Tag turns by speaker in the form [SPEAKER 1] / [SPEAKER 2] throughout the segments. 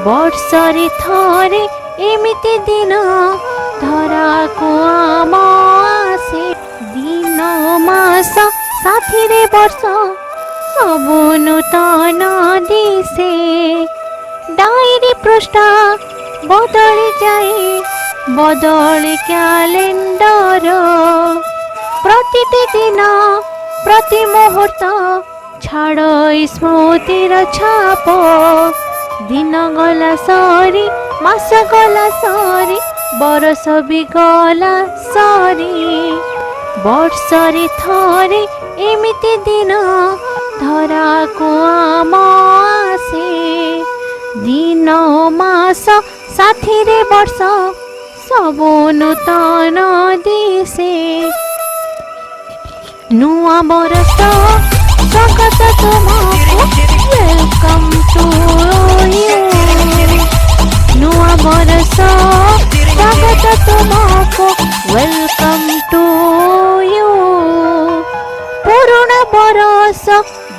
[SPEAKER 1] ବର୍ଷରେ ଥରେ ଏମିତି ଦିନ ଧରାକୁ ଆମ ଆସେ। ଦିନ ମାସ ସାଥିରେ ବର୍ଷ ସବୁ ନୂତନ ଦିଶେ। ଡାଏରୀ ପୃଷ୍ଠା ବଦଳି ଯାଏ, ବଦଳି କ୍ୟାଲେଣ୍ଡର। ପ୍ରତିଟି ଦିନ ପ୍ରତି ମୁହୂର୍ତ୍ତ ଛାଡ଼ ସ୍ମୃତିର ଛାପ। ଦିନ ଗଲା ସରି, ମାସ ଗଲା ସରି, ବରଷ ବି ଗଲା ସରି। ବର୍ଷରେ ଥରେ ଏମିତି ଦିନ ଧରାକୁ ଆମ ଆସେ। ଦିନ ମାସ ସାଥିରେ ବର୍ଷ ସବୁ ନୂତନ ଦିଶେ। ନୂଆ ବରଷ ସ୍ୱାଗତ ତୁମକୁ, ୱେଲକମ୍ ଟୁ ୟୁ। ନୂଆ ବରଷ ସ୍ୱାଗତ ତୁମକୁ, ୱେଲକମ୍ ଟୁ ୟୁ। ପୁରୁଣା ବରଷ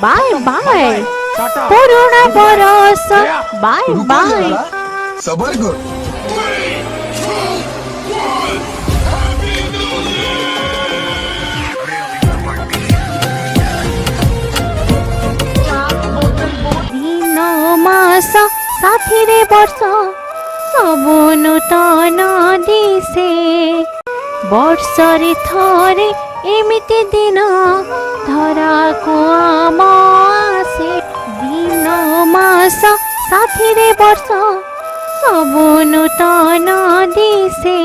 [SPEAKER 1] ବାଏ ବାଏ, ପୁରୁଣା ବରଷ ବାଏ ବାଏ।
[SPEAKER 2] सबर कर।
[SPEAKER 1] ଦିନ ମାସ ସାଥିରେ ବର୍ଷ ସବୁ ନୂତନ ଦିଶେ। ବର୍ଷରେ ଥରେ ଏମିତି ଦିନ ଧରାକୁ ଆମ ଆସେ। ଦିନ ମାସ ସାଥିରେ ବର୍ଷ ସବୁ ନୂତନ ଦିଶେ।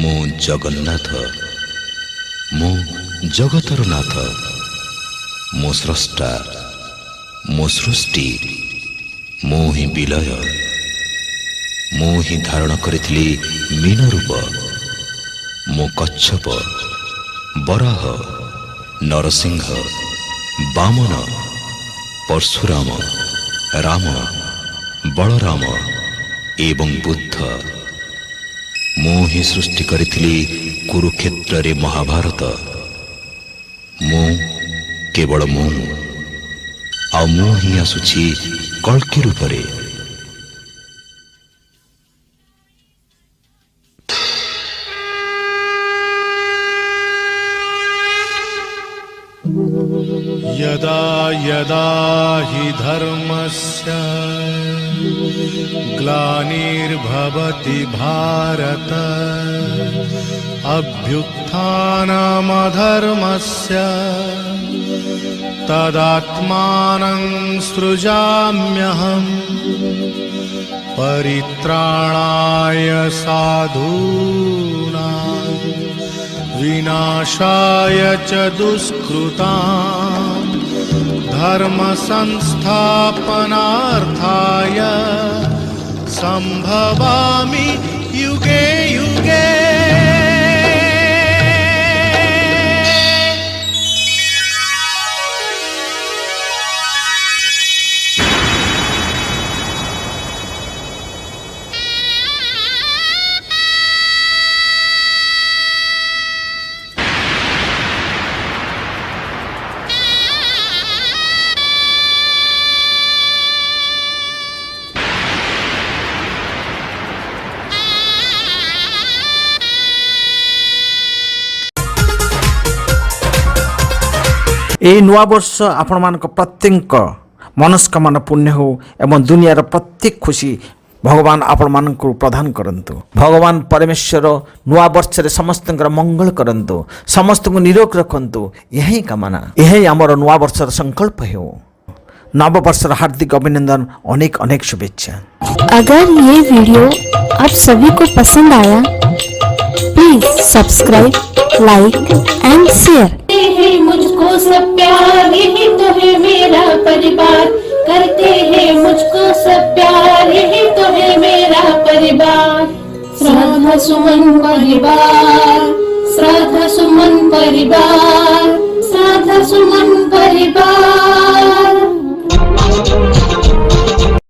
[SPEAKER 3] ମୁଁ ଜଗନ୍ନାଥ, ମୁଁ ଜଗତର ନାଥ, ମୁଁ ସ୍ରଷ୍ଟା, ମୁଁ ସୃଷ୍ଟି, ମୁଁ ହିଁ ବିଲୟ। ମୁଁ ହିଁ ଧାରଣ କରିଥିଲି ମୀନ ରୂପ। ମୁଁ କଚ୍ଛପ, ବରାହ, ନରସିଂହ, ବାମନ, ପରଶୁରାମ, ରାମ, ବଳରାମ ଏବଂ ବୁଦ୍ଧ। ମୁଁ ହିଁ ସୃଷ୍ଟି କରିଥିଲି କୁରୁକ୍ଷେତ୍ରରେ ମହାଭାରତ। ମୁଁ କେବଳ ମୁଁ, ଆଉ ମୁଁ ହିଁ ଆସୁଛି କଳ୍କି ରୂପରେ।
[SPEAKER 4] यदा यदा हि धर्मस्य ग्लानिर्भवति भारत, अभ्युत्थानमधर्मस्य तदात्मानं सृजाम्यहम्। परित्राणाय साधूनां विनाशाय च दुष्कृतां, धर्म संस्थापनार्थाय संभवामि युगे युगे।
[SPEAKER 5] এই নূଆ ବର୍ଷ ଆପଣମାନଙ୍କ ପ୍ରତ୍ୟେକ ମନସ୍କାମନା ପୂର୍ଣ୍ଣ ହେଉ ଏବଂ ଦୁନିଆର ପ୍ରତ୍ୟେକ ଖୁସି ଭଗବାନ ଆପଣମାନଙ୍କୁ ପ୍ରଦାନ କରନ୍ତୁ। ଭଗବାନ ପରମେଶ୍ୱର ନୂଆ ବର୍ଷରେ ସମସ୍ତଙ୍କର ମଙ୍ଗଳ କରନ୍ତୁ, ସମସ୍ତଙ୍କୁ ନିରୋଗ ରଖନ୍ତୁ। ଏହା ହିଁ କାମନା, ଏହା ହିଁ ଆମର ନୂଆ ବର୍ଷର ସଂକଳ୍ପ ହେଉ। नववर्षर हार्दिक अभिनंदन, अनेक अनेक शुभेच्छा।
[SPEAKER 1] अगर ये वीडियो आप सभी को पसंद आया, please subscribe, like and share. मुझको सब प्यार, यही तो है मेरा परिवार। करते हैं मुझको सब प्यार, यही तो है मेरा परिवार। श्रद्धा सुमन परिवार, श्रद्धा सुमन परिवार, श्रद्धा सुमन परिवार।